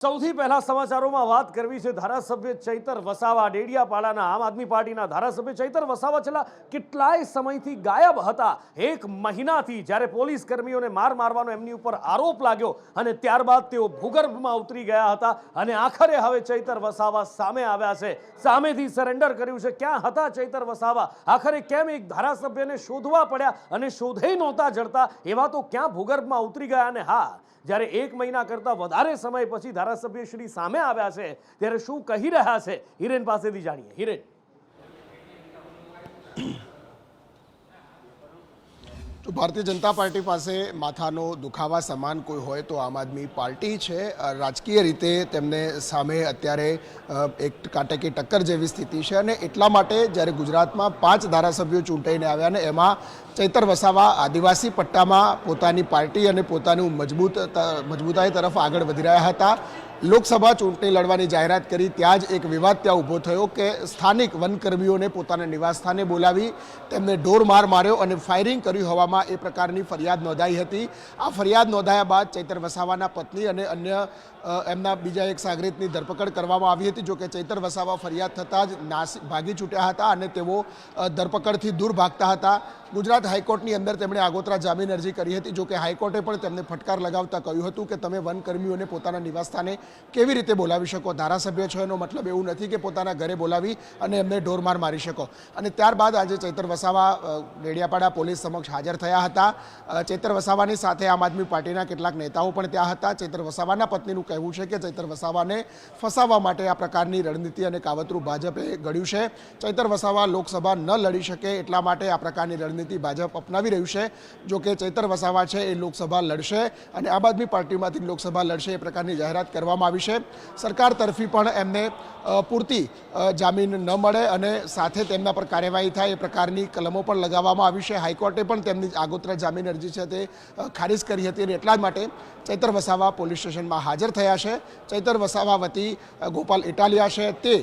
સૌથી પહેલા સમાચારોમાં વાત કરવી છે ધારાસભ્ય ચૈતર વસાવા ડેડિયાપાડાના આમ આદમી પાર્ટીના ધારાસભ્ય ચૈતર વસાવા છેલ્લા કેટલાય સમયથી ગાયબ હતા। એક મહિનાથી જ્યારે પોલીસ કર્મીઓને માર મારવાનો એમની ઉપર આરોપ લાગ્યો અને ત્યારબાદ તેઓ ભૂગર્ભમાં ઉતરી ગયા હતા અને આખરે હવે ચૈતર વસાવા સામે આવ્યા છે, સામેથી સરેન્ડર કર્યું છે। ક્યાં હતા ચૈતર વસાવા? આખરે કેમ એક ધારાસભ્યને શોધવા પડ્યા અને શોધે નહોતા જડતા? એવા તો ક્યાં ભૂગર્ભમાં ઉતરી ગયા? અને હા, જ્યારે એક મહિના કરતા વધારે સમય પછી ધારાસભ્ય શ્રી સામે આવ્યા છે ત્યારે શું કહી રહ્યા છે હિરેન પાસેથી જાણીએ। હિરેન, તો ભારતીય જનતા પાર્ટી પાસે માથાનો દુખાવા સમાન કોઈ હોય તો આમ આદમી પાર્ટી છે। રાજકીય રીતે તેમને સામે અત્યારે એક કાંટેકી ટક્કર જેવી સ્થિતિ છે અને એટલા માટે જ્યારે ગુજરાતમાં 5 ધારાસભ્યો ચૂંટાઈને આવ્યા ને એમાં ચૈતર વસાવા આદિવાસી પટ્ટામાં પોતાની પાર્ટી અને પોતાનું મજબૂતાઈ તરફ આગળ વધી રહ્યા હતા। લોકસભા ચૂંટણી લડવાની જાહેરાત કરી ત્યાં જ એક વિવાદ ત્યાં ઊભો થયો કે સ્થાનિક વનકર્મીઓને પોતાના નિવાસસ્થાને બોલાવી તેમને ઢોરમાર માર્યો અને ફાયરિંગ કર્યું હોવામાં એ પ્રકારની ફરિયાદ નોંધાઈ હતી। આ ફરિયાદ નોંધાયા બાદ ચૈતર વસાવાના પત્ની અને અન્ય એમના બીજા એક સાગરીતની ધરપકડ કરવામાં આવી હતી। જો કે ચૈતર વસાવા ફરિયાદ થતાં જ ભાગી છૂટ્યા હતા અને તેઓ ધરપકડથી દૂર ભાગતા હતા। ગુજરાત હાઈકોર્ટની અંદર તેમણે આગોતરા જામીન અરજી કરી હતી। જો કે હાઈકોર્ટે પણ તેમને ફટકાર લગાવતા કહ્યું હતું કે તમે વનકર્મીઓને પોતાના નિવાસસ્થાને કેવી રીતે બોલાવી શકો? ધારાસભ્ય છો એનો મતલબ એવું નથી કે પોતાના ઘરે બોલાવી અને એમને ઢોરમાર મારી શકો। અને ત્યારબાદ આજે ચૈતર વસાવા ડેડિયાપાડા પોલીસ સમક્ષ હાજર થયા હતા। ચૈતર વસાવાની સાથે આમ આદમી પાર્ટીના કેટલાક નેતાઓ પણ ત્યાં હતા। ચૈતર વસાવાના પત્નીનું કહેવું છે કે ચૈતર વસાવાને ફસાવવા માટે આ પ્રકારની રણનીતિ અને કાવતરું ભાજપે ઘડ્યું છે। ચૈતર વસાવા લોકસભા ન લડી શકે એટલા માટે આ પ્રકારની રણનીતિ ભાજપ અપનાવી રહ્યું છે। જો કે ચૈતર વસાવા છે એ લોકસભા લડશે અને આમ આદમી પાર્ટીમાંથી લોકસભા લડશે એ પ્રકારની જાહેરાત કરવામાં આવી છે। સરકાર તરફી પણ એમને પૂરતી જામીન ન મળે અને સાથે તેમના પર કાર્યવાહી થાય એ પ્રકારની કલમો પણ લગાવવામાં આવી છે। હાઈકોર્ટે પણ તેમની આગોતરા જામીન અરજી છે તે ખારીજ કરી હતી અને એટલા જ માટે ચૈતર વસાવા પોલીસ સ્ટેશનમાં હાજર થયા છે। ચૈતર વસાવા વતી ગોપાલ ઇટાલિયા છે તે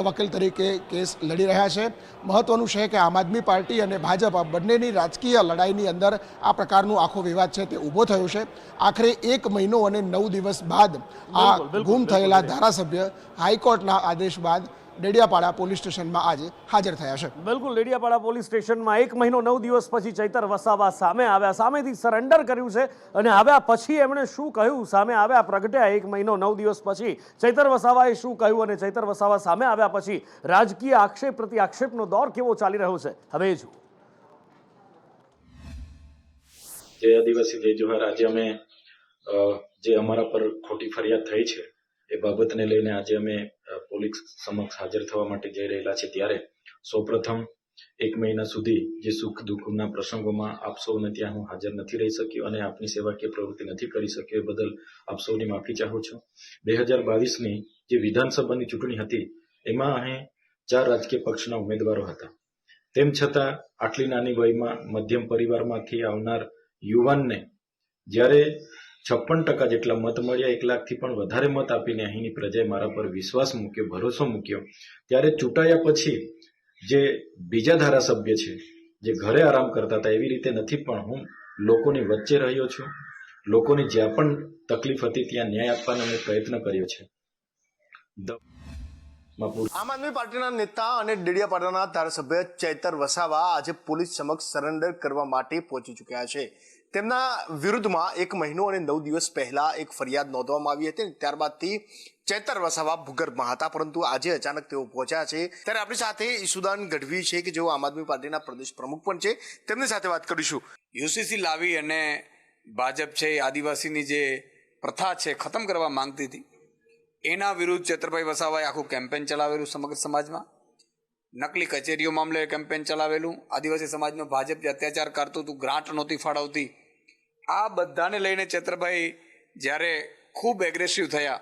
વકીલ તરીકે કેસ લડી રહ્યા છે। મહત્વનું છે કે આમ આદમી પાર્ટી અને ભાજપ બંનેની રાજકીય લડાઈની અંદર આ પ્રકારનો આખો વિવાદ છે તે ઊભો થયો છે। આખરે 1 મહિનો અને 9 દિવસ બાદ આ ગુમ થયેલા ધારાસભ્ય હાઈકોર્ટના આદેશ બાદ ડેડિયાપાડા પોલીસ સ્ટેશનમાં આજે હાજર થયા છે। બિલકુલ, ડેડિયાપાડા પોલીસ સ્ટેશનમાં 1 મહિનો 9 દિવસ પછી ચૈતર વસાવા સામે આવ્યા, સામેથી સરેન્ડર કર્યું છે અને આવ્યા પછી એમણે શું કહ્યું? સામે આવ્યા, પ્રગટ્યા 1 મહિનો 9 દિવસ પછી ચૈતર વસાવાએ શું કહ્યું અને ચૈતર વસાવા સામે આવ્યા પછી રાજકીય આક્ષેપ પ્રતિ આક્ષેપનો દોર કેવો ચાલી રહ્યો છે હવે જુઓ। જે આદિવાસી જય જોહાર, આજે અમે જે અમારા પર ખોટી ફરિયાદ થઈ છે એ બાબતને લઈને આજે અમે પોલીસ સમક્ષ હાજર થવા માટે જઈ રહેલા છે। ત્યારે સૌપ્રથમ 1 મહિના સુધી જે સુખ દુઃખના પ્રસંગોમાં આપ સૌને ત્યાં હું હાજર નથી રહી શક્યો અને આપની સેવાકીય પ્રવૃત્તિ નથી કરી શક્યો એ બદલ આપ સૌની માફી ચાહું છું। 2022ની જે વિધાનસભાની ચૂંટણી હતી એમાં અહીં 4 રાજકીય પક્ષના ઉમેદવારો હતા। તેમ છતાં આટલી નાની વયમાં મધ્યમ પરિવારમાંથી આવનાર યુવાનને જ્યારે 56% જેટલા મત મળ્યા, 1 લાખથી પણ વધારે મત આપીને અહીંની પ્રજાએ મારા પર વિશ્વાસ મૂક્યો, ભરોસો મૂક્યો, ત્યારે ચૂંટાયા પછી જે બીજા ધારાસભ્ય છે જે ઘરે આરામ કરતા હતા એવી રીતે નથી, પણ હું લોકોની વચ્ચે રહ્યો છું। લોકોની જ્યાં પણ તકલીફ હતી ત્યાં ન્યાય આપવાનો મેં પ્રયત્ન કર્યો છે। આમ આદમી પાર્ટીના નેતા અને ડેડિયાપાડાના ધારાસભ્ય ચૈતર વસાવા આજે પોલીસ સમક્ષ સરેન્ડર કરવા માટે પહોંચી ચૂક્યા છે। તેમના વિરુદ્ધમાં 1 મહિનો અને 9 દિવસ પહેલા એક ફરિયાદ નોંધવામાં આવી હતી। ત્યારબાદથી ચૈતર વસાવા ભૂગર્ભમાં હતા, પરંતુ આજે અચાનક તેઓ પહોંચ્યા છે। ત્યારે આપણી સાથે ઈસુદાન ગઢવી છે કે જેઓ આમ આદમી પાર્ટીના પ્રદેશ પ્રમુખ પણ છે, તેમની સાથે વાત કરીશું। યુસીસી લાવી અને ભાજપ છે આદિવાસીની જે પ્રથા છે ખતમ કરવા માંગતી હતી, એના વિરુદ્ધ ચૈતરભાઈ વસાવાએ આખું કેમ્પેન ચલાવેલું સમગ્ર સમાજમાં। નકલી કચેરીઓ મામલે કેમ્પેન ચલાવેલું, આદિવાસી સમાજનો ભાજપ જે અત્યાચાર કરતું હતું, ગ્રાન્ટ નહોતી ફાળવતી, આ બધાને લઈને ચૈતરભાઈ જ્યારે ખૂબ એગ્રેસિવ થયા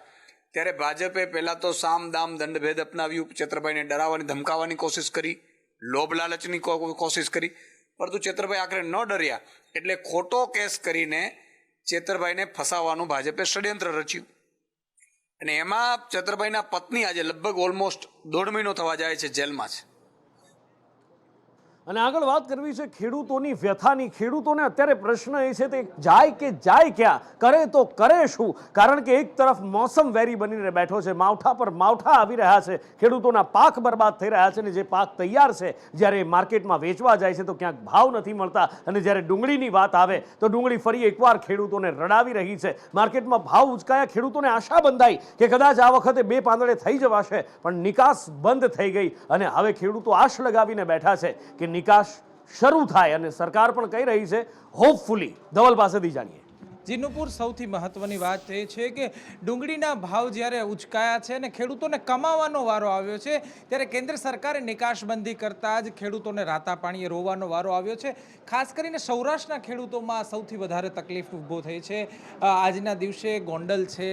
ત્યારે ભાજપે પહેલાં તો સામ દામ દંડભેદ અપનાવ્યું, ચૈતરભાઈને ડરાવવાની ધમકાવવાની કોશિશ કરી, લોભ લાલચની કોશિશ કરી, પરંતુ ચૈતરભાઈ આખરે ન ડર્યા એટલે ખોટો કેસ કરીને ચૈતરભાઈને ફસાવવાનું ભાજપે ષડયંત્ર રચ્યું અને એમાં ચૈતરભાઈના પત્ની આજે લગભગ ઓલમોસ્ટ 1.5 મહિનો થવા જાય છે જેલમાં છે। અને આગળ વાત કરવી છે ખેડૂતોની વ્યથાની. ખેડૂતોને અત્યારે પ્રશ્ન એ છે તે જાય કે જાય ક્યાં, કરે તો કરે શું? કારણ કે એક તરફ મોસમ વેરી બનીને બેઠો છે, માવઠા પર માવઠા આવી રહ્યા છે, ખેડૂતોના પાક બરબાદ થઈ રહ્યા છે, અને જે પાક તૈયાર છે જ્યારે માર્કેટમાં વેચવા જાય છે તો ક્યાંક ભાવ નથી મળતા, અને જ્યારે ડુંગળીની વાત આવે તો ડુંગળી ફરી એકવાર ખેડૂતોને રડાવી રહી છે. માર્કેટમાં ભાવ ઉચકાયા, ખેડૂતોને આશા બંધાઈ કે કદાચ આ વખતે બે પાંદડે થઈ જવાશે, પણ નિકાસ બંધ થઈ ગઈ, અને હવે ખેડૂતો આશ લગાવીને બેઠા છે કે નિકાસ શરૂ થાય, અને સરકાર પણ કહી રહી છે હોપફુલી. ધવલ પાસેથી જાણીએ. જીનુપુર સૌથી મહત્વની વાત એ છે કે ડુંગળીના ભાવ જ્યારે ઉચકાયા છે અને ખેડૂતોને કમાવાનો વારો આવ્યો છે, ત્યારે કેન્દ્ર સરકારે નિકાસબંધી કરતાં જ ખેડૂતોને રાતા પાણીએ રોવાનો વારો આવ્યો છે. ખાસ કરીને સૌરાષ્ટ્રના ખેડૂતોમાં સૌથી વધારે તકલીફ ઊભો થઈ છે. આજના દિવસે ગોંડલ છે,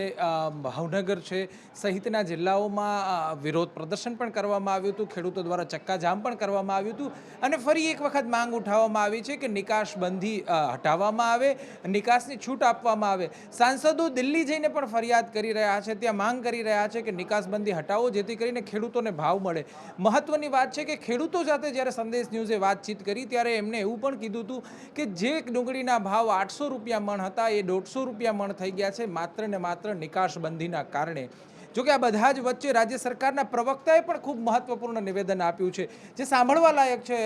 ભાવનગર છે સહિતના જિલ્લાઓમાં વિરોધ પ્રદર્શન પણ કરવામાં આવ્યું હતું, ખેડૂતો દ્વારા ચક્કાજામ પણ કરવામાં આવ્યું હતું, અને ફરી એક વખત માંગ ઉઠાવવામાં આવી છે કે નિકાસબંધી હટાવવામાં આવે, નિકાસની છૂટ આપવામાં આવે. સાંસદો દિલ્હી જઈને પણ ફરિયાદ કરી રહ્યા છે, ત્યાં માંગ કરી રહ્યા છે કે નિકાસબંધી હટાવો, જેથી કરીને ખેડૂતોને ભાવ મળે. મહત્વની વાત છે કે ખેડૂતો સાથે જ્યારે સંદેશ ન્યૂઝે વાતચીત કરી ત્યારે એમને એવું પણ કીધું હતું કે જે ડુંગળીના ભાવ 800 રૂપિયા મણ હતા એ 150 રૂપિયા મણ થઈ ગયા છે માત્ર ને માત્ર નિકાસબંધીના કારણે. જોકે આ બધા જ વચ્ચે રાજ્ય સરકારના પ્રવક્તાએ પણ ખૂબ મહત્વપૂર્ણ નિવેદન આપ્યું છે, જે સાંભળવા લાયક છે.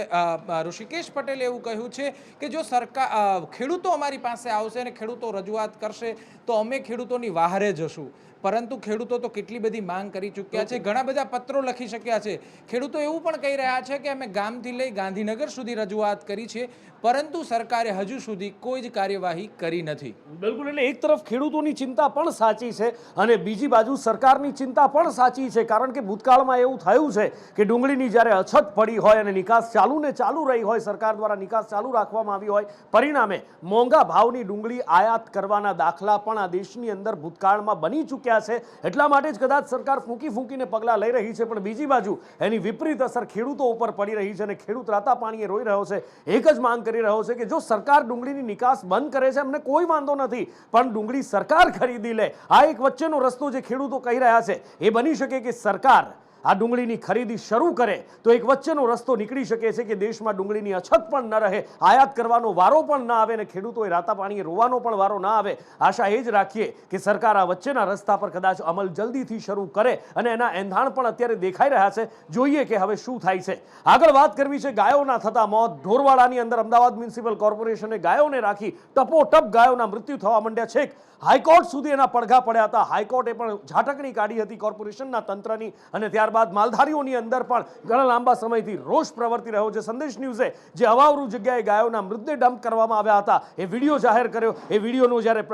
ઋષિકેશ પટેલે એવું કહ્યું છે કે જો સરકાર ખેડૂતો અમારી પાસે આવશે અને ખેડૂતો રજૂઆત કરશે તો અમે ખેડૂતોની વહારે જશું. પરંતુ ખેડૂતો તો કેટલી બધી માંગ કરી ચૂક્યા છે, ઘણા બધા પત્રો લખી શક્યા છે. ખેડૂતો એવું પણ કહી રહ્યા છે કે અમે ગામથી લઈ ગાંધીનગર સુધી રજૂઆત કરી છે, પરંતુ સરકારે હજુ સુધી કોઈ જ કાર્યવાહી કરી નથી. બિલકુલ, એટલે એક તરફ ખેડૂતોની ચિંતા પણ સાચી છે અને બીજી બાજુ સરકારની ચિંતા પણ સાચી છે, કારણ કે ભૂતકાળમાં એવું થયું છે કે ડુંગળીની જ્યારે અછત પડી હોય અને નિકાસ ચાલુ રહી હોય, સરકાર દ્વારા નિકાસ ચાલુ રાખવામાં આવી હોય, પરિણામે મોંઘા ભાવની ડુંગળી આયાત કરવાના દાખલા પણ આ દેશની અંદર ભૂતકાળમાં બની ચૂક્યા છે. એટલા માટે જ કદાચ સરકાર ફૂંકીને પગલાં લઈ રહી છે, પણ બીજી બાજુ એની વિપરીત અસર ખેડૂતો ઉપર પડી રહી છે, અને ખેડૂત રાતા પાણીએ રોઈ રહ્યો છે. એક જ માંગ કરી રહ્યો છે કે જો સરકાર ડુંગળીની નિકાસ બંધ કરે છે અમને કોઈ વાંધો નથી, પણ ડુંગળી સરકાર ખરીદી લે. આ એક વચ્ચેનો રસ્તો જે ખેડૂતો કહી રહ્યા છે એ બની શકે કે સરકાર આ ડુંગળીની ખરીદી શરૂ કરે તો એક વચ્ચેનો રસ્તો નીકળી શકે છે કે દેશમાં ડુંગળીની અછત પણ ન રહે, આયાત કરવાનો વારો પણ ના આવે, અને ખેડૂતોએ રાતા પાણીએ રોવાનો પણ વારો ના આવે. આશા એ જ રાખીએ કે સરકાર આ વચ્ચેના રસ્તા પર કદાચ અમલ જલ્દીથી શરૂ કરે, અને એના એંધાણ પણ અત્યારે દેખાઈ રહ્યા છે. જોઈએ કે હવે શું થાય છે. આગળ વાત કરવી છે ગાયોના થતા મોત. ઢોરવાડાની અંદર અમદાવાદ મ્યુનિસિપલ કોર્પોરેશને ગાયોને રાખી ટપોટપ ગાયોના મૃત્યુ થવા માંડ્યા છે. હાઈકોર્ટ સુધી એના પડઘા પડ્યા હતા. હાઈકોર્ટે પણ ઝાટકણી કાઢી હતી કોર્પોરેશનના તંત્રની, અને ત્યારબાદ માલધારીઓની અંદર પણ ઘણા લાંબા સમયથી રોષ પ્રવર્તી રહ્યો છે. સંદેશ ન્યૂઝે જે અવાવરૂ જગ્યાએ ગાયોના મૃતદેહ ડમ્પ કરવામાં આવ્યા હતા એ વિડીયો જાહેર કર્યો. એ વિડીયોનો જ્યારે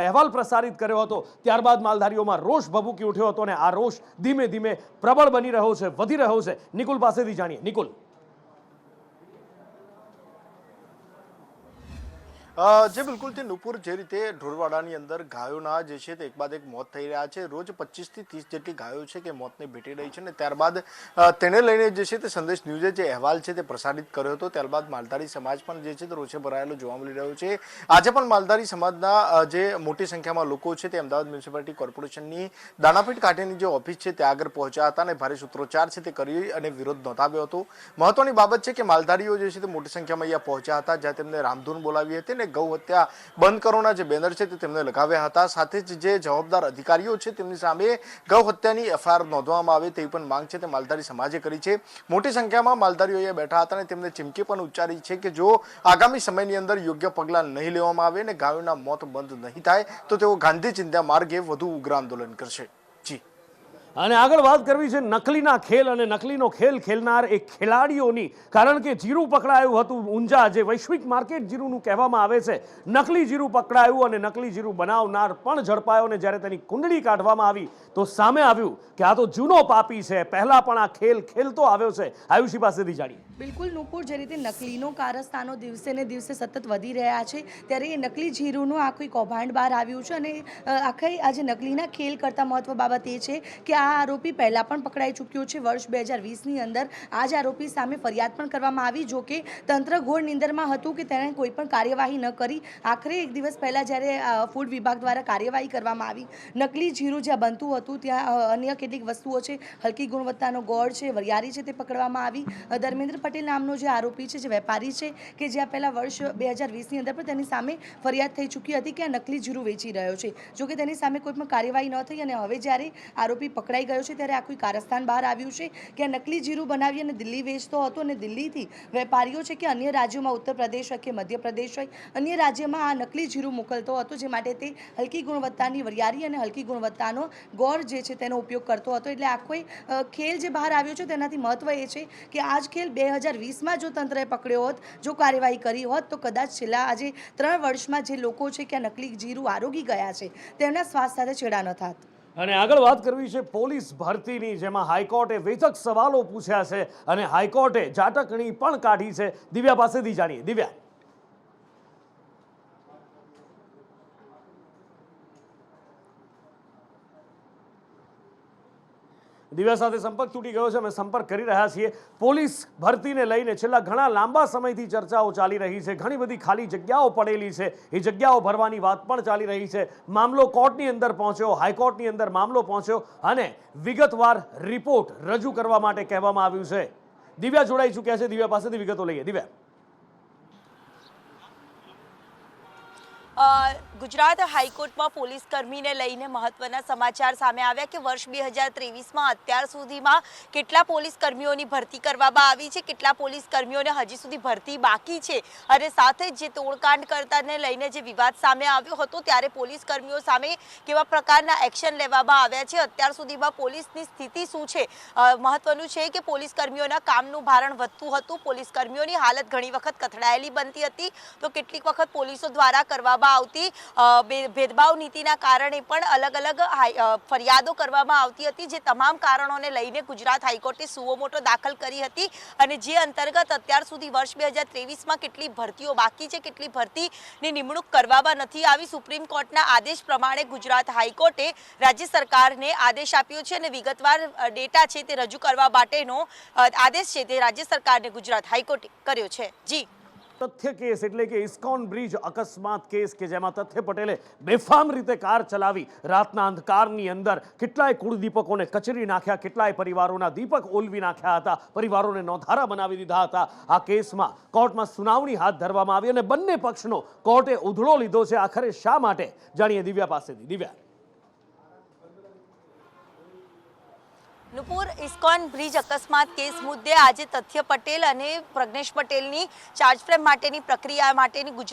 અહેવાલ પ્રસારિત કર્યો હતો ત્યારબાદ માલધારીઓમાં રોષ ભભૂકી ઉઠ્યો હતો, અને આ રોષ ધીમે ધીમે પ્રબળ બની રહ્યો છે, વધી રહ્યો છે. નિકુલ પાસેથી જાણીએ. નિકુલ. જે બિલકુલ તે નુપુર જે રીતે ઢોરવાડાની અંદર ગાયોના જે છે તે એક બાદ એક મોત થઈ રહ્યા છે. રોજ 25 થી 30 જેટલી ગાયો છે કે મોતને ભેટી રહી છે, અને ત્યારબાદ તેને લઈને જે છે તે સંદેશ ન્યૂઝે જે અહેવાલ છે તે પ્રસારિત કર્યો હતો. ત્યારબાદ માલધારી સમાજ પણ જે છે તે રોષે ભરાયેલો જોવા મળી રહ્યો છે. આજે પણ માલધારી સમાજના જે મોટી સંખ્યામાં લોકો છે તે અમદાવાદ મ્યુનિસિપાલિટી કોર્પોરેશનની દાણાપીઠ કાંઠેની જે ઓફિસ છે ત્યાં આગળ પહોંચ્યા હતા અને ભારે સૂત્રોચ્ચાર છે તે કરી અને વિરોધ નોંધાવ્યો હતો. મહત્વની બાબત છે કે માલધારીઓ જે છે તે મોટી સંખ્યામાં અહીંયા પહોંચ્યા હતા, જ્યાં તેમને રામધૂન બોલાવી હતી, ગૌ હત્યા બંધ કરોના જે બેનર છે તે તેમને લગાવ્યા હતા. સાથે જ જે જવાબદાર અધિકારીઓ છે તેમની સામે ગૌ હત્યાની એફઆઈઆર નોંધવામાં આવે તેવી પણ માંગ છે તે માલધારી સમાજે કરી છે. મોટી સંખ્યામાં માલધારીઓ અહીંયા બેઠા હતા અને તેમને ચીમકી પણ ઉચ્ચારી છે કે જો આગામી સમયની અંદર યોગ્ય પગલાં નહીં લેવામાં આવે અને ગાયોના મોત બંધ નહીં થાય તો તેઓ ગાંધી ચિંધ્યા માર્ગે વધુ ઉગ્ર આંદોલન કરશે. જી. અને આગળ વાત કરવી છે નકલીના ખેલ અને નકલીનો ખેલ ખેલનાર એ ખેલાડીઓની. કારણ કે જીરું પકડાયું હતું ઊંઝા, જે વૈશ્વિક માર્કેટ જીરુંનું કહેવામાં આવે છે. નકલી જીરું પકડાયું અને નકલી જીરું બનાવનાર પણ ઝડપાયો, અને જ્યારે તેની કુંડળી કાઢવામાં આવી તો સામે આવ્યું કે આ તો જૂનો પાપી છે, પહેલા પણ આ ખેલ ખેલતો આવ્યો છે. આયુષી પાસેથી જાણીએ. બિલકુલ નુપુર, જે રીતે નકલીનો કારસ્તાનો દિવસે ને દિવસે સતત વધી રહ્યા છે, ત્યારે એ નકલી જીરુંનું આખું કૌભાંડ બહાર આવ્યું છે. અને આખી આજે નકલીના ખેલ કરતાં મહત્વ બાબત એ છે કે આ આરોપી પહેલાં પણ પકડાઈ ચૂક્યો છે. વર્ષ 2020ની અંદર આ જ આરોપી સામે ફરિયાદ પણ કરવામાં આવી. જો કે તંત્ર ઘોર નિંદરમાં હતું કે તેણે કોઈ પણ કાર્યવાહી ન કરી. આખરે એક દિવસ પહેલાં જ્યારે ફૂડ વિભાગ દ્વારા કાર્યવાહી કરવામાં આવી, નકલી જીરું જ્યાં બનતું હતું ત્યાં અન્ય કેટલીક વસ્તુઓ છે, હલકી ગુણવત્તાનો ગોળ છે, વરિયાળી છે, તે પકડવામાં આવી. ધર્મેન્દ્ર પટેલ નામનો જે આરોપી છે, જે વેપારી છે, કે જે આ પહેલાં વર્ષ 2020ની અંદર પણ તેની સામે ફરિયાદ થઈ ચૂકી હતી કે આ નકલી જીરું વેચી રહ્યો છે. જોકે તેની સામે કોઈ પણ કાર્યવાહી ન થઈ અને હવે જ્યારે આરોપી પકડાઈ ગયો છે ત્યારે આખું કારસ્તાન બહાર આવ્યું છે કે આ નકલી જીરું બનાવી અને દિલ્હી વેચતો હતો અને દિલ્હીથી વેપારીઓ છે કે અન્ય રાજ્યોમાં ઉત્તર પ્રદેશ હોય કે મધ્યપ્રદેશ હોય અન્ય રાજ્યમાં આ નકલી જીરું મોકલતો હતો, જે માટે તે હલકી ગુણવત્તાની વરિયાળી અને હલકી ગુણવત્તાનો ગોળ જે છે તેનો ઉપયોગ કરતો હતો. એટલે આખો ખેલ જે બહાર આવ્યો છે તેનાથી મહત્વ એ છે કે આ જ ખેલ 2020માં જો તંત્રએ પકડ્યો હોત, જો કાર્યવાહી કરી હોત, તો કદાચ છેલ્લા આજે 3 વર્ષમાં જે લોકો છે કે આ નકલી જીરું આરોગી ગયા છે તેમના સ્વાસ્થ્ય સાથે છેડા ન થાત. અને આગળ વાત કરવી છે પોલીસ ભરતીની, જેમાં હાઈકોર્ટે વેધક સવાલો પૂછ્યા છે અને હાઈકોર્ટે ઝાટકણી પણ કાઢી છે. દિવ્યા પાસેથી જાણીએ. દિવ્યા, દિવ્યા સાથે સંપર્ક તૂટી ગયો છે. અમે સંપર્ક કરી રહ્યા છીએ. પોલીસ ભરતીને લઈને છેલ્લા ઘણા લાંબા સમયથી ચર્ચાઓ ચાલી રહી છે. ઘણી બધી ખાલી જગ્યાઓ પડેલી છે, એ જગ્યાઓ ભરવાની વાત પણ ચાલી રહી છે. મામલો કોર્ટની અંદર પહોંચ્યો, હાઈકોર્ટની અંદર મામલો પહોંચ્યો અને વિગતવાર રિપોર્ટ રજૂ કરવા માટે કહેવામાં આવ્યું છે. દિવ્યા જોડાઈ ચૂક્યા છે. દિવ્યા પાસેથી વિગતો લઈએ. દિવ્યા, ગુજરાત હાઈકોર્ટમાં પોલીસ કર્મીને લઈને મહત્વના સમાચાર સામે આવ્યા કે વર્ષ 2023માં અત્યાર સુધીમાં કેટલા પોલીસ કર્મીઓની ભરતી કરવામાં આવી છે, કેટલા પોલીસ કર્મીઓને હજી સુધી ભરતી બાકી છે અને સાથે જે તોડકાંડ કરતાને લઈને જે વિવાદ સામે આવ્યો હતો ત્યારે પોલીસ કર્મીઓ સામે કેવા પ્રકારના એક્શન લેવામાં આવ્યા છે, અત્યાર સુધીમાં પોલીસની સ્થિતિ શું છે. મહત્વનું છે કે પોલીસ કર્મીઓના કામનું ભારણ વધતું હતું, પોલીસ કર્મીઓની હાલત ઘણી વખત કથળાયેલી બનતી હતી, તો કેટલીક વખત પોલીસો દ્વારા કરવામાં આવતી ભેદભાવ નીતિના કારણે પણ અલગ અલગ ફરિયાદો કરવામાં આવતી હતી, જે તમામ કારણોને લઈને ગુજરાત હાઈકોર્ટે સુઓ મોટો દાખલ કરી હતી અને જે અંતર્ગત અત્યાર સુધી વર્ષ 2023માં કેટલી ભરતીઓ બાકી છે, કેટલી ભરતીની નિમણૂક કરવામાં નથી આવી, સુપ્રીમ કોર્ટના આદેશ પ્રમાણે ગુજરાત હાઈકોર્ટે રાજ્ય સરકારને આદેશ આપ્યો છે અને વિગતવાર ડેટા છે તે રજૂ કરવા માટેનો આદેશ છે તે રાજ્ય સરકારને ગુજરાત હાઈકોર્ટે કર્યો છે. જી, તથ્ય કેસ એટલે કે ઇસ્કોન બ્રિજ અકસ્માત કેસ કે જેમાં તથ્ય પટેલે બેફામ રીતે કાર ચલાવી રાતના અંધકારની અંદર કેટલાય કુળદીપકોને કચરી નાખ્યા, કેટલાય પરિવારોના દીપક ઓલવી નાખ્યા હતા, પરિવારોને નોંધારા બનાવી દીધા હતા. આ કેસમાં કોર્ટમાં સુનાવણી હાથ ધરવામાં આવી અને બંને પક્ષનો કોર્ટે ઉધડો લીધો છે. આખરે શા માટે? જાણીએ દિવ્યા પાસેથી. દિવ્યા, નુપુર, ઇસ્કોન બ્રિજ અકસ્માત કેસ મુદ્દે આજે તથ્ય પટેલ અને પ્રજ્ઞેશ પટેલની ચાર્જ ફ્રેમ માટેની પ્રક્રિયા માટેની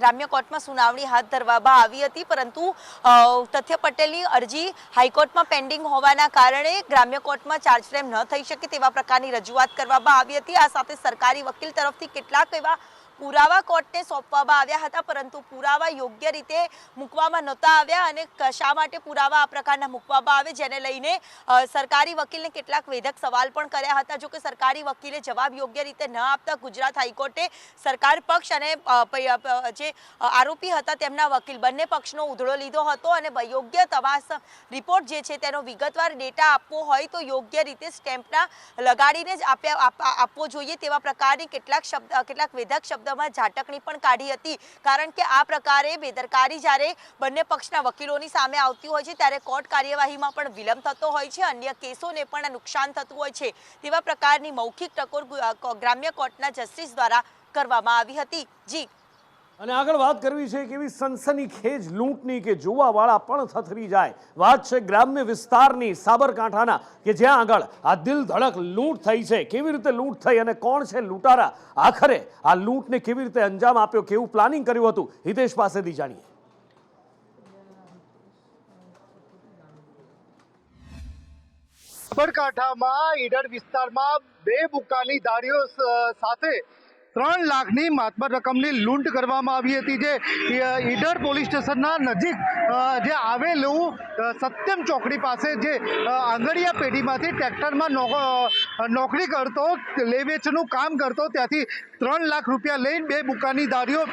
ગ્રામ્ય કોર્ટમાં સુનાવણી હાથ ધરવામાં આવી હતી, પરંતુ તથ્ય પટેલની અરજી હાઈકોર્ટમાં પેન્ડિંગ હોવાના કારણે ગ્રામ્ય કોર્ટમાં ચાર્જ ફ્રેમ ન થઈ શકે તેવા પ્રકારની રજૂઆત કરવામાં આવી હતી. આ સાથે સરકારી વકીલ તરફથી કેટલાક એવા પુરાવા કોર્ટને સોંપવામાં આવ્યા હતા, પરંતુ પુરાવા યોગ્ય રીતે મૂકવામાં નહોતા આવ્યા અને શા માટે પુરાવા આ પ્રકારના મૂકવામાં આવે જેને લઈને સરકારી વકીલને કેટલાક વેધક સવાલ પણ કર્યા હતા. જો કે સરકારી વકીલે જવાબ યોગ્ય રીતે ન આપતા ગુજરાત હાઈકોર્ટે સરકાર પક્ષ અને જે આરોપી હતા તેમના વકીલ બંને પક્ષનો ઉધડો લીધો હતો અને યોગ્ય તપાસ રિપોર્ટ જે છે તેનો વિગતવાર ડેટા આપવો હોય તો યોગ્ય રીતે સ્ટેમ્પના લગાડીને જ આપવો જોઈએ તેવા પ્રકારની કેટલાક વેધક શબ્દ ઝાટકણી પણ કાઢી હતી. કારણ કે આ પ્રકારે બેદરકારી જ્યારે બંને પક્ષના વકીલોની સામે આવતી હોય છે ત્યારે કોર્ટ કાર્યવાહીમાં પણ વિલંબ થતો હોય છે, અન્ય કેસોને પણ નુકસાન થતું હોય છે તેવા પ્રકારની મૌખિક ટકોર ગ્રામ્ય કોર્ટના જસ્ટિસ દ્વારા કરવામાં આવી હતી. જી, અને આગળ વાત કરવી છે કે એવી સનસનીખેજ લૂંટની કે જોવાવાળા પણ થથરી જાય. વાત છે ગ્રામ્ય વિસ્તારની, સાબરકાંઠાના, કે જ્યાં આગળ આ દિલ ધડક લૂંટ થઈ છે. કેવી રીતે લૂંટ થઈ અને કોણ છે લૂંટારા? આખરે આ લૂંટને કેવી રીતે અંજામ આપ્યો, કેવું પ્લાનિંગ કર્યું હતું? હિતેશ પાસેથી જાણીએ. સાબરકાંઠામાં ઈડર વિસ્તારમાં 2 બુકાની દારીઓ સાથે 3 લાખની માતબર રકમની લૂંટ કરવામાં આવી હતી. જે ઈડર પોલીસ સ્ટેશનના નજીક જે આવેલું સત્યમ ચોકડી પાસે જે આંગળીયા પેઢીમાંથી ટ્રેક્ટરમાં નોકરી કરતો, લે વેચનું કામ કરતો, ત્યાંથી 3 લાખ રૂપિયા લઈને 2 બુકાની દારીઓ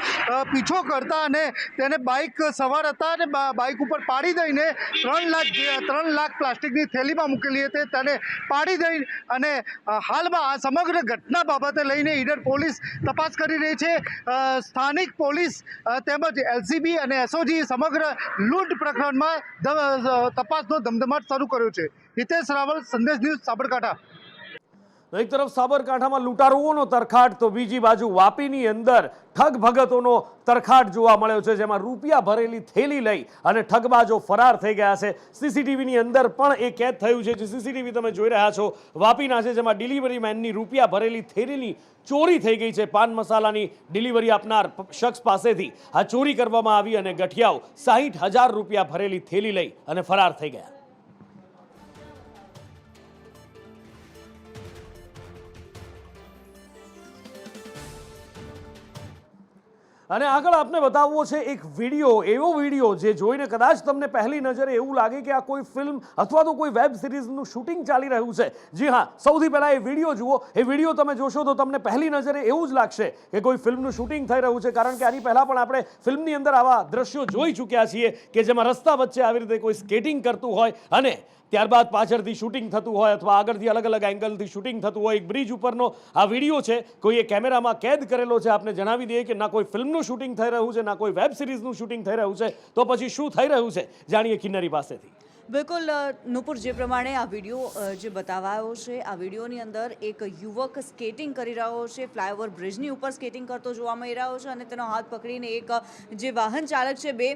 પીછો કરતા અને તેને બાઇક સવાર હતા અને બાઇક ઉપર પાડી દઈને 3 લાખ પ્લાસ્ટિકની થેલીમાં મૂકેલી હતી તેને પાડી દઈ અને હાલમાં આ સમગ્ર ઘટના બાબતે લઈને ઈડર પોલીસ તપાસ કરી રહી છે. સ્થાનિક પોલીસ તેમજ એલસીબી અને એસઓજી સમગ્ર લૂંટ પ્રકરણમાં તપાસનો ધમધમાટ શરૂ કર્યો છે. હિતેશ રાવલ, સંદેશ ન્યૂઝ, સાબરકાંઠા. તો એક તરફ સાબરકાંઠામાં લૂંટારુઓનો તરખાટ તો બીજી બાજુ વાપીની અંદર ઠગ ભગતોનો તરખાટ જોવા મળ્યો છે, જેમાં રૂપિયા ભરેલી થેલી લઈ અને ઠગબાજો ફરાર થઈ ગયા છે. સીસીટીવીની અંદર પણ એ કેદ થયું છે. જે સીસીટીવી તમે જોઈ રહ્યા છો વાપીના છે, જેમાં ડિલિવરી મેનની રૂપિયા ભરેલી થેલીની ચોરી થઈ ગઈ છે. પાન મસાલાની ડિલિવરી આપનાર શખ્સ પાસેથી આ ચોરી કરવામાં આવી અને ગઠિયાઓ 60,000 રૂપિયા ભરેલી થેલી લઈ અને ફરાર થઈ ગયા. અને આગળ આપને બતાવવો છે એક વિડીયો, એવો વિડીયો જે જોઈને કદાચ તમને પહેલી નજરે એવું લાગે કે આ કોઈ ફિલ્મ અથવા તો કોઈ વેબ સિરીઝનું શૂટિંગ ચાલી રહ્યું છે. જી હા, સૌથી પહેલા એ વિડીયો જુઓ. એ વિડીયો તમે જોશો તો તમને પહેલી નજરે એવું જ લાગશે કે કોઈ ફિલ્મનું શૂટિંગ થઈ રહ્યું છે, કારણ કે આની પહેલા પણ આપણે ફિલ્મની અંદર આવા દ્રશ્યો જોઈ ચૂક્યા છીએ કે જેમાં રસ્તા વચ્ચે આવી રીતે કોઈ સ્કેટિંગ કરતું હોય અને ત્યારબાદ પાછળથી શૂટિંગ થતું હોય અથવા આગળથી અલગ અલગ એંગલથી શૂટિંગ થતું હોય. એક બ્રિજ ઉપરનો આ વિડીયો છે, કોઈએ કેમેરામાં કેદ કરેલો છે. આપને જણાવી દઈએ કે ના કોઈ ફિલ્મનું શૂટિંગ થઈ રહ્યું છે, ના કોઈ વેબ સિરીઝનું શૂટિંગ થઈ રહ્યું છે. તો પછી શું થઈ રહ્યું છે જાણીએ કિન્નરી પાસેથી. બિલકુલ નુપુર, જે પ્રમાણે આ વિડીયો જે બતાવાયો છે, આ વિડીયોની અંદર એક યુવક સ્કેટિંગ કરી રહ્યો છે, ફ્લાયઓવર બ્રિજની ઉપર સ્કેટિંગ કરતો જોવા મળી રહ્યો છે અને તેનો હાથ પકડીને એક જે વાહન ચાલક છે બે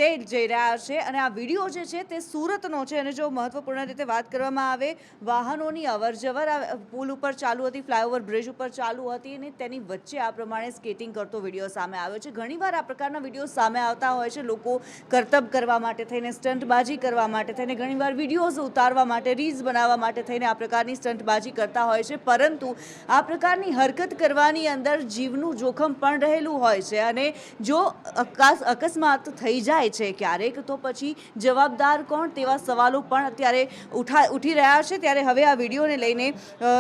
તે જઈ રહ્યા છે. અને આ વિડીયો જે છે તે સુરતનો છે અને જો મહત્વપૂર્ણ રીતે વાત કરવામાં આવે, વાહનોની અવરજવર આ પુલ ઉપર ચાલુ હતી, ફ્લાયઓવર બ્રિજ ઉપર ચાલુ હતી અને તેની વચ્ચે આ પ્રમાણે સ્કેટિંગ કરતો વિડીયો સામે આવ્યો છે. ઘણીવાર આ પ્રકારના વિડીયો સામે આવતા હોય છે. લોકો કરતબ કરવા માટે થઈને, સ્ટન્ટબાજી કરવા માટે થઈને, ઘણીવાર વિડીયોઝ ઉતારવા માટે, રીલ્સ બનાવવા માટે થઈને આ પ્રકારની સ્ટન્ટબાજી કરતા હોય છે. પરંતુ આ પ્રકારની હરકત કરવાની અંદર જીવનું જોખમ પણ રહેલું હોય છે અને જો અકસ્માત થઈ જાય છે ક્યારેક, તો પછી જવાબદાર કોણ, તેવા સવાલો પણ અત્યારે ઉઠી રહ્યા છે. ત્યારે હવે આ વિડીયોને લઈને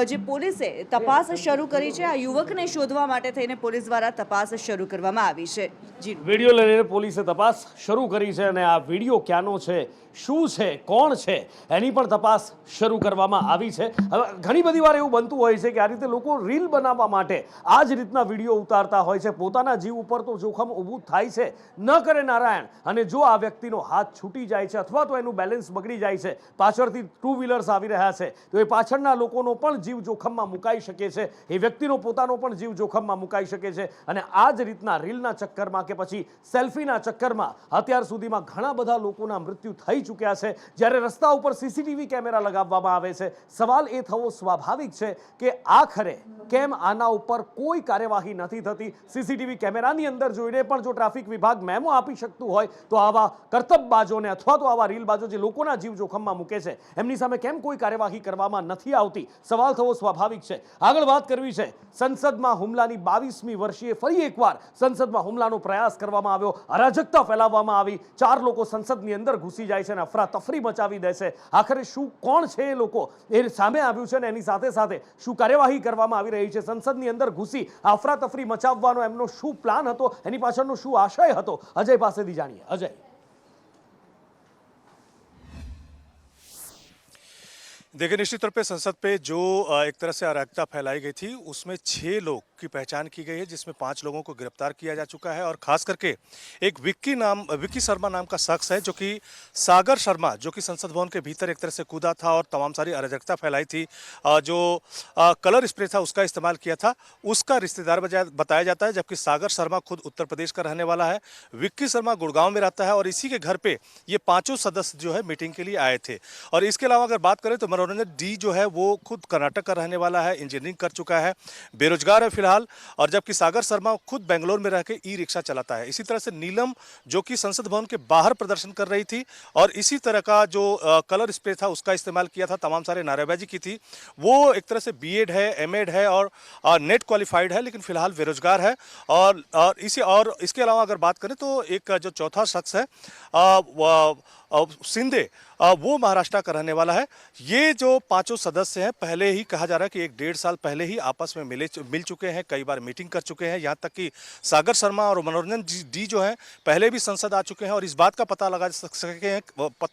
જે પોલીસે તપાસ શરૂ કરી છે, આ યુવકને શોધવા માટે થઈને પોલીસ દ્વારા તપાસ શરૂ કરવામાં આવી છે. જી, વિડીયો લઈને પોલીસે તપાસ શરૂ કરી છે અને આ વિડીયો ક્યાંનો છે, શું છે, કોણ છે, એની પણ તપાસ શરૂ કરવામાં આવી છે. હવે ઘણી બધી વાર એવું બનતું હોય છે કે આ રીતે લોકો રીલ બનાવવા માટે આ જ રીતના વિડીયો ઉતારતા હોય છે. પોતાના જીવ ઉપર તો જોખમ ઊભું થાય છે, ન કરે નારાયણ. અને જો આ વ્યક્તિનો હાથ છૂટી જાય છે અથવા તો એનું બેલેન્સ બગડી જાય છે, પાછળથી ટુ વ્હીલર્સ આવી રહ્યા છે, તો એ પાછળના લોકોનો પણ જીવ જોખમમાં મુકાઈ શકે છે. એ વ્યક્તિનો પોતાનો પણ જીવ જોખમમાં મુકાઈ શકે છે. અને આ જ રીતના રીલના ચક્કરમાં કે પછી સેલ્ફીના ચક્કરમાં અત્યાર સુધીમાં ઘણા બધા લોકોના મૃત્યુ થઈ ચૂક્યા છે. જ્યારે રસ્તા ઉપર સીસીટીવી કેમેરા લગાવવામાં આવે છે, સવાલ એ થવો સ્વાભાવિક છે કે આખરે કેમ આના ઉપર કોઈ કાર્યવાહી નથી થતી. સીસીટીવી કેમેરાની અંદર જોઈને પણ જો ટ્રાફિક વિભાગ મેમો આપી શકતું હોય તો આવા કરતબબાજોને અથવા તો આવા રીલબાજો જે લોકોના જીવ જોખમમાં મૂકે છે, એમની સામે કેમ કોઈ કાર્યવાહી કરવામાં નથી આવતી, સવાલ થવો સ્વાભાવિક છે. આગળ વાત કરવી છે સંસદમાં હુમલાની. 22મી વર્ષીય ફરી એકવાર સંસદમાં હુમલાનો પ્રયાસ કરવામાં આવ્યો, અરાજકતા ફેલાવવામાં આવી, 4 લોકો સંસદની અંદર ઘૂસી જાય છે અને અફરાતફરી મચાવી દે છે. આખરે શું, કોણ છે એ લોકો, એ સામે આવ્યું છે અને એની સાથે સાથે શું કાર્યવાહી કરવામાં આવી રહી છે. સંસદની અંદર ઘૂસી અફરાતફરી મચાવવાનો એમનો શું પ્લાન હતો, એની પાછળનો શું આશય હતો, અજય પાસેથી જાણીએ. અજય. देखिए, निश्चित तौर पे संसद पे जो एक तरह से अराजकता फैलाई गई थी, उसमें 6 लोग की पहचान की गई है, जिसमें 5 लोगों को गिरफ्तार किया जा चुका है और खास करके एक विक्की शर्मा नाम का शख्स है, जो कि सागर शर्मा, जो कि संसद भवन के भीतर एक तरह से कूदा था और तमाम सारी अराजकता फैलाई थी, जो कलर स्प्रे था उसका इस्तेमाल किया था, उसका रिश्तेदार बताया जाता है। जबकि सागर शर्मा खुद उत्तर प्रदेश का रहने वाला है, विक्की शर्मा गुड़गांव में रहता है और इसी के घर पे ये 5 सदस्य जो है मीटिंग के लिए आए थे। और इसके अलावा अगर बात करें तो मनोरंजन डी जो है वो खुद कर्नाटक का रहने वाला है, इंजीनियरिंग कर चुका है, बेरोजगार है फिलहाल। और जबकि सागर शर्मा खुद बेंगलोर में रह के ई रिक्शा चलाता है। इसी तरह से नीलम, जो कि संसद भवन के बाहर प्रदर्शन कर रही थी और इसी तरह का जो कलर स्प्रे था उसका इस्तेमाल किया था, तमाम सारे नारेबाजी की थी, वो एक तरह से बीएड है, एमएड है और नेट क्वालिफाइड है, लेकिन फिलहाल बेरोजगार है। और इसके अलावा अगर बात करें तो एक जो चौथा शख्स है शिंदे, वो महाराष्ट्र का रहने वाला है। ये जो 5 सदस्य हैं, पहले ही कहा जा रहा है कि 1-1.5 साल पहले ही आपस में मिल चुके हैं, कई बार मीटिंग कर चुके हैं। यहाँ तक कि सागर शर्मा और मनोरंजन डी जो है पहले भी संसद आ चुके हैं और इस बात का पता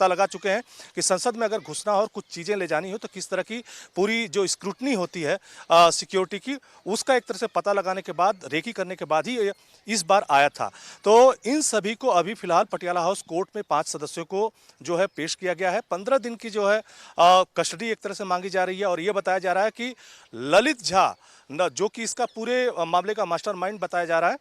लगा चुके हैं कि संसद में अगर घुसना हो और कुछ चीज़ें ले जानी हो तो किस तरह की पूरी जो स्क्रूटनी होती है सिक्योरिटी की, उसका एक तरह से पता लगाने के बाद, रेकी करने के बाद ही इस बार आया था। तो इन सभी को अभी फिलहाल पटियाला हाउस कोर्ट में 5 सदस्यों को जो है पेश किया गया है। 15 दिन की जो है कस्टडी एक तरह से मांगी जा रही है और ये बताया जा रहा है कि ललित झा जो कि इसका पूरे मामले का मास्टरमाइंड बताया जा रहा है,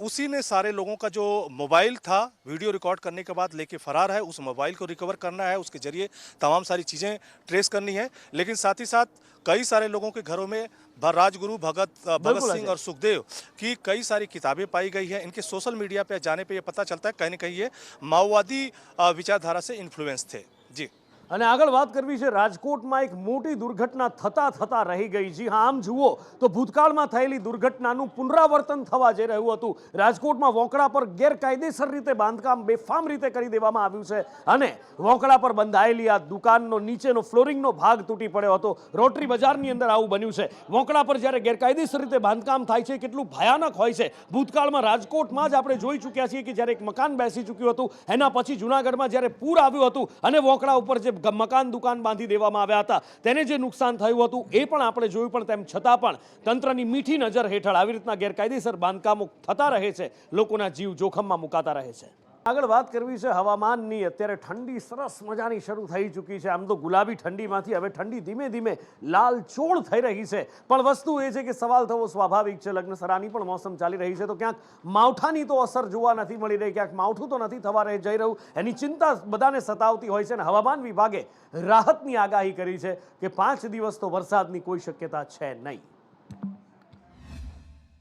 उसी ने सारे लोगों का जो मोबाइल था वीडियो रिकॉर्ड करने के बाद लेके फरार है। उस मोबाइल को रिकवर करना है, उसके जरिए तमाम सारी चीज़ें ट्रेस करनी है। लेकिन साथ ही साथ कई सारे लोगों के घरों में राजगुरु भगत सिंह और सुखदेव की कई सारी किताबें पाई गई है। इनके सोशल मीडिया पे जाने पे ये पता चलता है कहीं ना कहीं ये माओवादी विचारधारा से इन्फ्लुएंस थे। जी। અને આગળ વાત કરવી છે રાજકોટમાં એક મોટી દુર્ઘટના થતા રહી ગઈ। જી હા, આમ જુઓ તો ભૂતકાળમાં થયેલી દુર્ઘટનાનું પુનરાવર્તન થવા જઈ રહ્યું હતું। રાજકોટમાં વોંકળા પર ગેરકાયદેસર રીતે બાંધકામ બેફામ રીતે કરી દેવામાં આવ્યું છે અને વોંકળા પર બંધાયેલી આ દુકાનનો નીચેનો ફ્લોરિંગનો ભાગ તૂટી પડ્યો હતો। રોટરી બજારની અંદર આવું બન્યું છે। વોંકળા પર જ્યારે ગેરકાયદેસર રીતે બાંધકામ થાય છે કેટલું ભયાનક હોય છે। ભૂતકાળમાં રાજકોટમાં જ આપણે જોઈ ચૂક્યા છીએ કે જ્યારે એક મકાન બેસી ચૂક્યું હતું, એના પછી જૂનાગઢમાં જ્યારે પૂર આવ્યું હતું અને વોંકળા ઉપર જે મકાન દુકાન બાંધી દેવામાં આવ્યા હતા તેને જે નુકસાન થયું હતું એ પણ આપણે જોયું। પણ તેમ છતાં પણ તંત્રની મીઠી નજર હેઠળ આવી રીતના ગેરકાયદેસર બાંધકામો થતા રહે છે, લોકોના જીવ જોખમમાં મુકાતા રહે છે। આગળ વાત કરવી છે હવામાનની। અત્યારે ઠંડી સરસ મજાની શરૂ થઈ ચૂકી છે। આમ તો ગુલાબી ઠંડીમાંથી હવે ઠંડી ધીમે ધીમે લાલચોળ થઈ રહી છે। પણ વસ્તુ એ છે કે સવાલ થવો સ્વાભાવિક છે। લગ્નસરાની પણ મોસમ ચાલી રહી છે તો ક્યાંક માવઠાની તો અસર જોવા નથી મળી રહી, ક્યાંક માવઠું તો નથી થવા જઈ રહ્યું, એની ચિંતા બધાને સતાવતી હોય છે। અને હવામાન વિભાગે રાહતની આગાહી કરી છે કે 5 દિવસ તો વરસાદની કોઈ શક્યતા છે નહીં।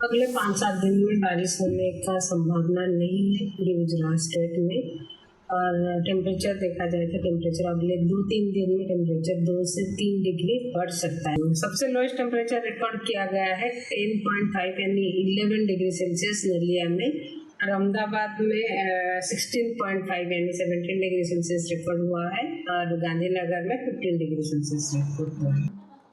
अगले 5-7 दिन में बारिश होने का संभावना नहीं है पूरे गुजरात स्टेट में। और टेम्परेचर देखा जाए तो टेम्परेचर अगले 2-3 दिन में टेम्परेचर 2 से 3 डिग्री बढ़ सकता है। सबसे लोएस्ट टेम्परेचर रिकॉर्ड किया गया है 10.5 यानी 11 डिग्री सेल्सियस नलिया में, और अहमदाबाद में 16.5 यानी 17 डिग्री सेल्सियस रिकॉर्ड हुआ है, और गांधीनगर में 15 डिग्री सेल्सियस रिकॉर्ड हुआ है।